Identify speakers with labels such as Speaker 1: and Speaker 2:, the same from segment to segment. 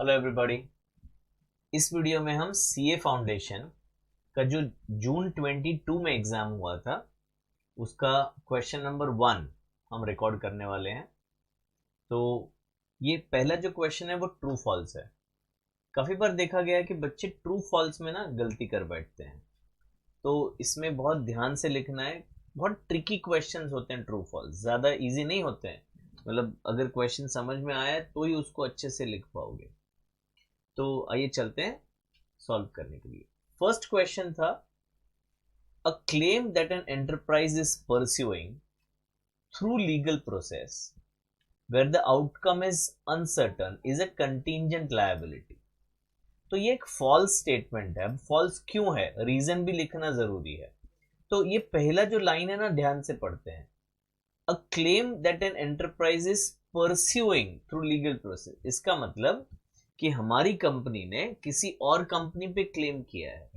Speaker 1: Hello everybody. इस video में हम सीए फाउंडेशन का जो जून 22 में एग्जाम हुआ था उसका क्वेश्चन नंबर 1 हम रिकॉर्ड करने वाले हैं। तो ये पहला जो क्वेश्चन है वो ट्रू फॉल्स है। काफ़ी बार देखा गया है कि बच्चे ट्रू फॉल्स में ना गलती कर बैठते हैं, तो इसमें बहुत ध्यान से लिखना है। बहुत ट्रिकी क्वेश्चंस होते हैं, ट्रू फॉल्स ज़्यादा इजी नहीं होते हैं। मतलब अगर क्वेश्चन समझ में आया तो ही उसको अच्छे से लिख पाओगे। तो आइए चलते हैं सॉल्व करने के लिए। फर्स्ट क्वेश्चन था, a claim that an enterprise is pursuing through legal process where the outcome is uncertain is a contingent liability. तो ये एक फॉल्स स्टेटमेंट है। अब फॉल्स क्यों है, रीजन भी लिखना जरूरी है। तो ये पहला जो लाइन है ना, ध्यान से पढ़ते हैं। अ claim that an enterprise is pursuing through legal process, इसका मतलब कि हमारी कंपनी ने किसी और कंपनी पे क्लेम किया है।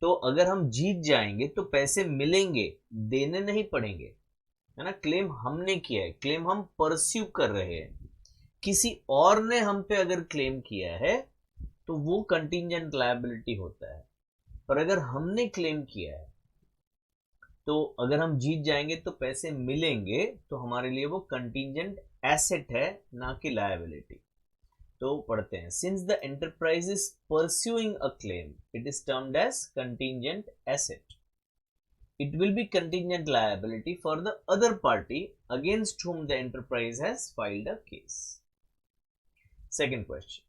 Speaker 1: तो अगर हम जीत जाएंगे तो पैसे मिलेंगे, देने नहीं पड़ेंगे, है ना। क्लेम हमने किया है, क्लेम हम परस्यू कर रहे हैं। किसी और ने हम पे अगर क्लेम किया है तो वो कंटीजेंट लायबिलिटी होता है। पर अगर हमने क्लेम किया है तो अगर हम जीत जाएंगे तो पैसे मिलेंगे, तो हमारे लिए वो कंटीजेंट एसेट है, ना कि लायबिलिटी। तो पढ़ते हैं, since the enterprise is pursuing a claim it is termed as contingent asset. It will be contingent liability for the other party against whom the enterprise has filed a case. Second question.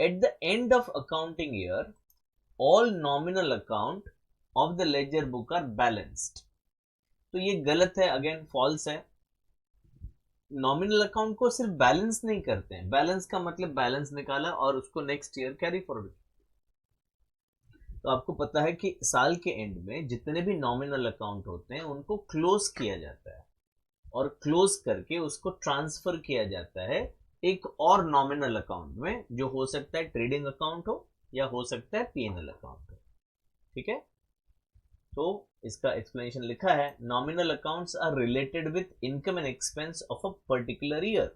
Speaker 1: At the end of accounting year, all nominal account of the ledger book are balanced. तो ये गलत है, again false है। Nominal account को सिर्फ balance नहीं करते हैं। बैलेंस का मतलब बैलेंस निकाला और उसको नेक्स्ट ईयर कैरी फॉरवर्ड। तो आपको पता है कि साल के एंड में जितने भी नॉमिनल अकाउंट होते हैं उनको क्लोज किया जाता है, और क्लोज करके उसको ट्रांसफर किया जाता है एक और नॉमिनल अकाउंट में, जो हो सकता है ट्रेडिंग अकाउंट हो या हो सकता है पीएनएल अकाउंट हो। ठीक है, तो इसका एक्सप्लेनेशन लिखा है, nominal accounts are related with income and expense of a particular year,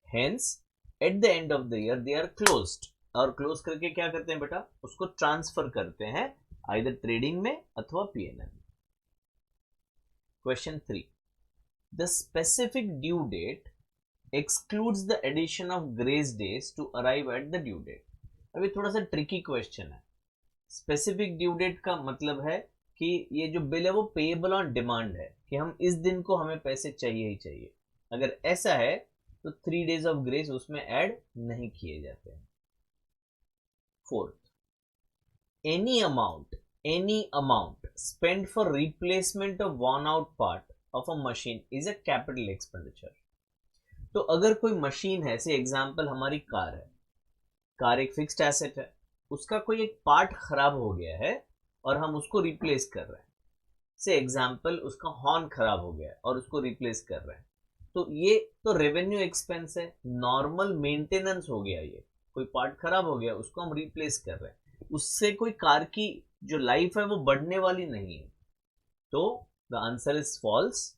Speaker 1: hence at the end of the year they are closed. और क्लोज करके क्या करते हैं बेटा, उसको ट्रांसफर करते हैं आइदर ट्रेडिंग में अथवा PNL. Question 3, the specific due date excludes the addition of grace days to arrive at the due date। अभी थोड़ा सा ट्रिकी क्वेश्चन है। स्पेसिफिक ड्यू डेट का मतलब है कि ये जो बिल है वो पेएबल ऑन डिमांड है, कि हम इस दिन को हमें पैसे चाहिए ही चाहिए। अगर ऐसा है तो 3 days ऑफ ग्रेस उसमें ऐड नहीं किए जाते हैं। Fourth, any amount spend for replacement of worn out part of a machine is a capital expenditure. तो अगर कोई मशीन है, से एग्जांपल हमारी कार है, कार एक फिक्स्ड एसेट है, उसका कोई एक पार्ट खराब हो गया है और हम उसको रिप्लेस कर रहे हैं। से एग्जांपल उसका हॉर्न खराब हो गया है और उसको रिप्लेस कर रहे हैं, तो ये तो रेवेन्यू एक्सपेंस है, नॉर्मल मेंटेनेंस हो गया। ये कोई पार्ट खराब हो गया, उसको हम रिप्लेस कर रहे हैं, उससे कोई कार की जो लाइफ है वो बढ़ने वाली नहीं है। तो the answer is false.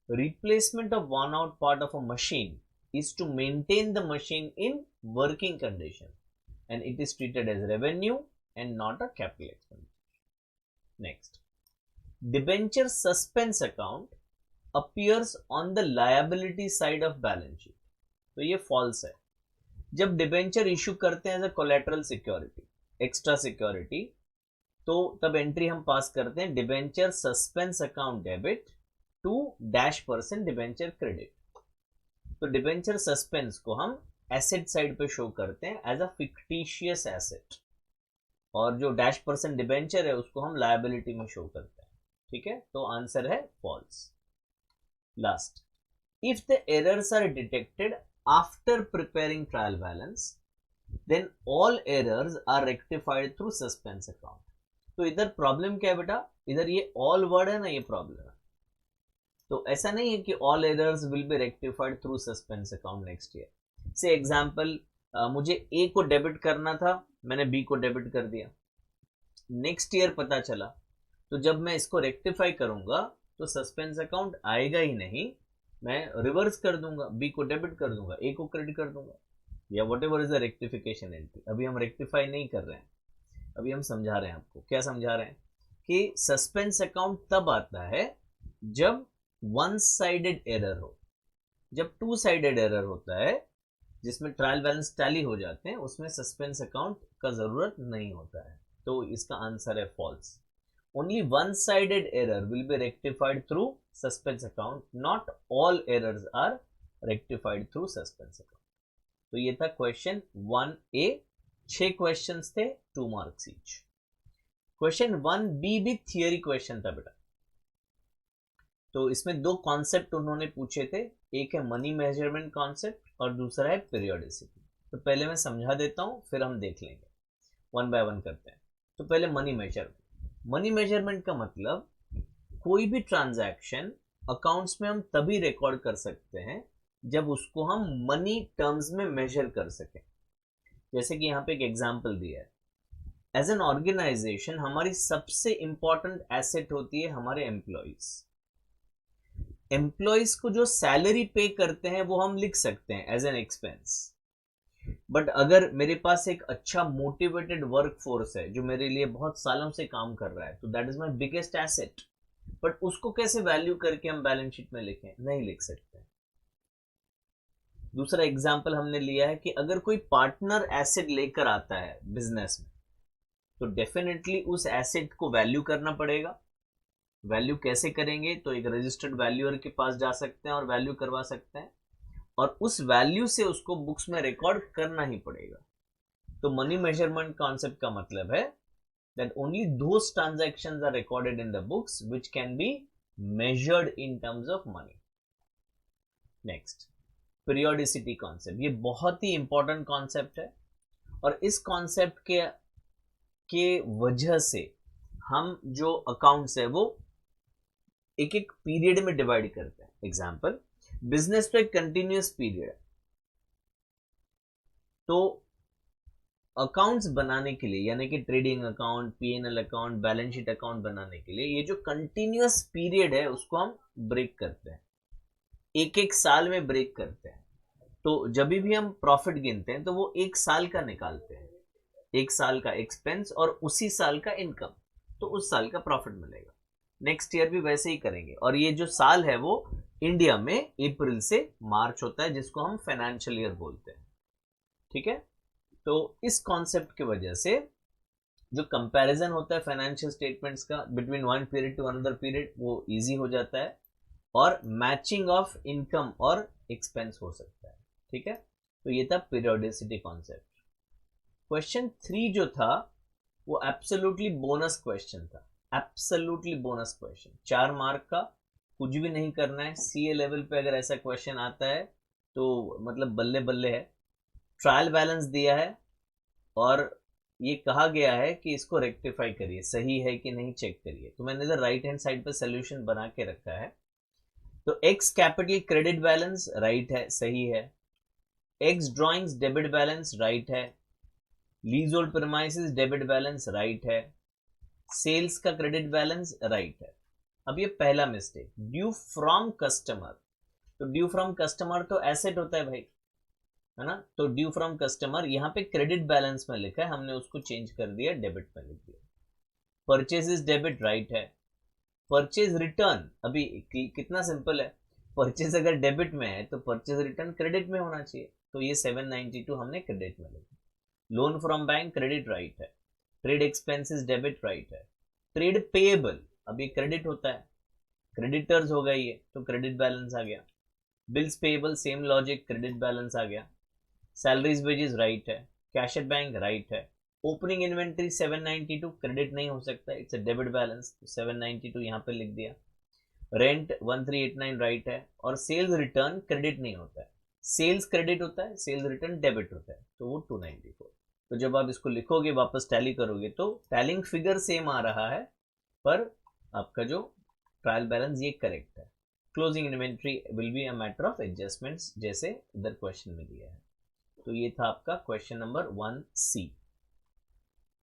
Speaker 1: Replacement of worn out part of a machine is to maintain the machine in working condition, and it is treated as revenue and not a capital expenditure. Next, debenture suspense account appears on the liability side of balance sheet। तो ये false है। जब debenture issue करते हैं as a collateral security, extra security, तो तब entry हम pass करते हैं debenture suspense account debit to -% debenture credit. तो डिबेंचर सस्पेंस को हम एसेट साइड पे शो करते हैं एज अ फिक्टिशियस एसेट, और जो -% डिबेंचर है उसको हम लायबिलिटी में शो करते हैं। ठीक है, तो आंसर है false. Last, if the errors are detected after preparing trial balance then all errors are rectified through suspense account. तो इधर प्रॉब्लम क्या है बेटा, इधर ये ऑल वर्ड है ना, ये प्रॉब्लम है। तो ऐसा नहीं है कि all errors will be rectified through suspense account next year. से एग्जांपल, मुझे ए को डेबिट करना था, मैंने बी को डेबिट कर दिया, नेक्स्ट ईयर पता चला, तो जब मैं इसको रेक्टिफाई करूंगा तो सस्पेंस अकाउंट आएगा ही नहीं, मैं रिवर्स कर दूंगा, बी को डेबिट कर दूंगा, ए को क्रेडिट कर दूंगा। या what ever is the rectification entry. अभी हम रेक्टिफाई नहीं कर रहे हैं, अभी हम समझा रहे हैं आपको। क्या समझा रहे हैं कि सस्पेंस अकाउंट तब आता है जब वन साइडेड एरर हो। जब टू साइडेड एरर होता है जिसमें ट्रायल बैलेंस टैली हो जाते हैं, उसमें सस्पेंस अकाउंट का जरूरत नहीं होता है। तो इसका आंसर है false. Only one sided error will be rectified through suspense account, not all errors are rectified through suspense account. तो ये था क्वेश्चन 1A। 6 क्वेश्चंस थे, 2 मार्क्स ईच। क्वेश्चन 1B भी थियरी क्वेश्चन था बेटा। तो इसमें 2 कॉन्सेप्ट उन्होंने पूछे थे, एक है मनी मेजरमेंट कॉन्सेप्ट और दूसरा है पीरियोडिसिटी। तो पहले मैं समझा देता हूं, फिर हम देख लेंगे, 1 बाय 1 करते हैं। तो पहले मनी मेजरमेंट। मनी मेजरमेंट का मतलब कोई भी ट्रांजैक्शन अकाउंट्स में हम तभी रिकॉर्ड कर सकते हैं जब उसको हम मनी टर्म्स में मेजर कर सकें। जैसे कि यहाँ पे एक एग्जांपल दिया है, एज एन ऑर्गेनाइजेशन हमारी सबसे इंपॉर्टेंट एसेट होती है हमारे एम्प्लॉइज। एम्प्लॉइज को जो सैलरी पे करते हैं वो हम लिख सकते हैं एज एन एक्सपेंस। बट अगर मेरे पास एक अच्छा मोटिवेटेड वर्क फोर्स है जो मेरे लिए बहुत सालों से काम कर रहा है, तो that is my biggest asset. But उसको कैसे वैल्यू करके हम बैलेंस शीट में लिखें? नहीं लिख सकते। दूसरा एग्जाम्पल हमने लिया है कि अगर कोई पार्टनर एसेट लेकर आता है बिजनेस में, तो डेफिनेटली उस एसेट को वैल्यू करना पड़ेगा। वैल्यू कैसे करेंगे? तो एक रजिस्टर्ड वैल्यूअर के पास जा सकते हैं और वैल्यू करवा सकते हैं, और उस वैल्यू से उसको बुक्स में रिकॉर्ड करना ही पड़ेगा। तो मनी मेजरमेंट कॉन्सेप्ट का मतलब है that only those transactions are recorded in the books which can be measured in terms of money. Next, periodicity concept। ये बहुत ही इंपॉर्टेंट कॉन्सेप्ट है, और इस कॉन्सेप्ट के वजह से हम जो अकाउंट्स है वो एक एक पीरियड में डिवाइड करते हैं। एग्जाम्पल, बिजनेस तो एक कंटिन्यूअस पीरियड है, तो अकाउंट्स बनाने के लिए, यानी कि trading account, PNL account, balance sheet account बनाने के लिए ये जो कंटिन्यूअस पीरियड है उसको हम ब्रेक करते हैं, एक एक साल में ब्रेक करते हैं। तो जब भी हम प्रॉफिट गिनते हैं तो वो एक साल का निकालते हैं, एक साल का एक्सपेंस और उसी साल का इनकम, तो उस साल का प्रॉफिट मिलेगा। नेक्स्ट ईयर भी वैसे ही करेंगे। और ये जो साल है वो इंडिया में अप्रैल से मार्च होता है, जिसको हम फाइनेंशियल ईयर बोलते हैं। ठीक है, तो इस कॉन्सेप्ट की वजह से जो कंपैरिजन होता है फाइनेंशियल स्टेटमेंट्स का between one period to another period, वो इजी हो जाता है, और मैचिंग ऑफ इनकम और एक्सपेंस हो सकता है। ठीक है, तो ये था पीरियोडिसिटी कॉन्सेप्ट। क्वेश्चन 3 जो था वो एब्सोल्युटली बोनस क्वेश्चन था, एब्सोल्युटली बोनस क्वेश्चन, 4 मार्क का, कुछ भी नहीं करना है। सीए लेवल पे अगर ऐसा क्वेश्चन आता है तो मतलब बल्ले बल्ले है। ट्रायल बैलेंस दिया है और ये कहा गया है कि इसको रेक्टिफाई करिए, सही है कि नहीं चेक करिए। तो मैंने इधर राइट हैंड साइड पे सोल्यूशन बना के रखा है। तो X capital credit balance right है, सही है। X drawings debit balance right है। Leasehold premises debit balance right है। सेल्स का क्रेडिट बैलेंस राइट है। अब ये पहला मिस्टेक, ड्यू फ्रॉम कस्टमर। तो ड्यू फ्रॉम कस्टमर तो एसेट होता है भाई, है ना। तो ड्यू फ्रॉम कस्टमर यहाँ पे क्रेडिट बैलेंस में लिखा है, हमने उसको चेंज कर दिया, डेबिट में लिख दिया। परचेज डेबिट राइट है। परचेज रिटर्न, अभी कितना सिंपल है, परचेज अगर डेबिट में है तो परचेज रिटर्न क्रेडिट में होना चाहिए, तो ये 792 हमने क्रेडिट में लिखा। Loan from bank credit right है। ट्रेड एक्सपेंसेस डेबिट राइट है। ट्रेड पेएबल, अब ये क्रेडिट होता है, क्रेडिटर्स हो गए ये, तो क्रेडिट बैलेंस आ गया। Bills payable same logic, credit balance आ गया। सैलरीज वेजेस राइट है। कैश एट बैंक राइट है। ओपनिंग इन्वेंट्री 792 क्रेडिट नहीं हो सकता, इट्स अ डेबिट बैलेंस, 792 यहाँ पे लिख दिया। रेंट 1389 राइट है। और सेल्स रिटर्न क्रेडिट नहीं होता है, सेल्स क्रेडिट होता है, सेल्स रिटर्न डेबिट होता है, तो वो 294। तो जब आप इसको लिखोगे वापस टैली करोगे तो टैलिंग फिगर सेम आ रहा है, पर आपका जो ट्रायल बैलेंस ये करेक्ट है। Closing inventory will be a matter of adjustments, जैसे इधर क्वेश्चन में दिया है। तो ये था आपका क्वेश्चन नंबर 1C।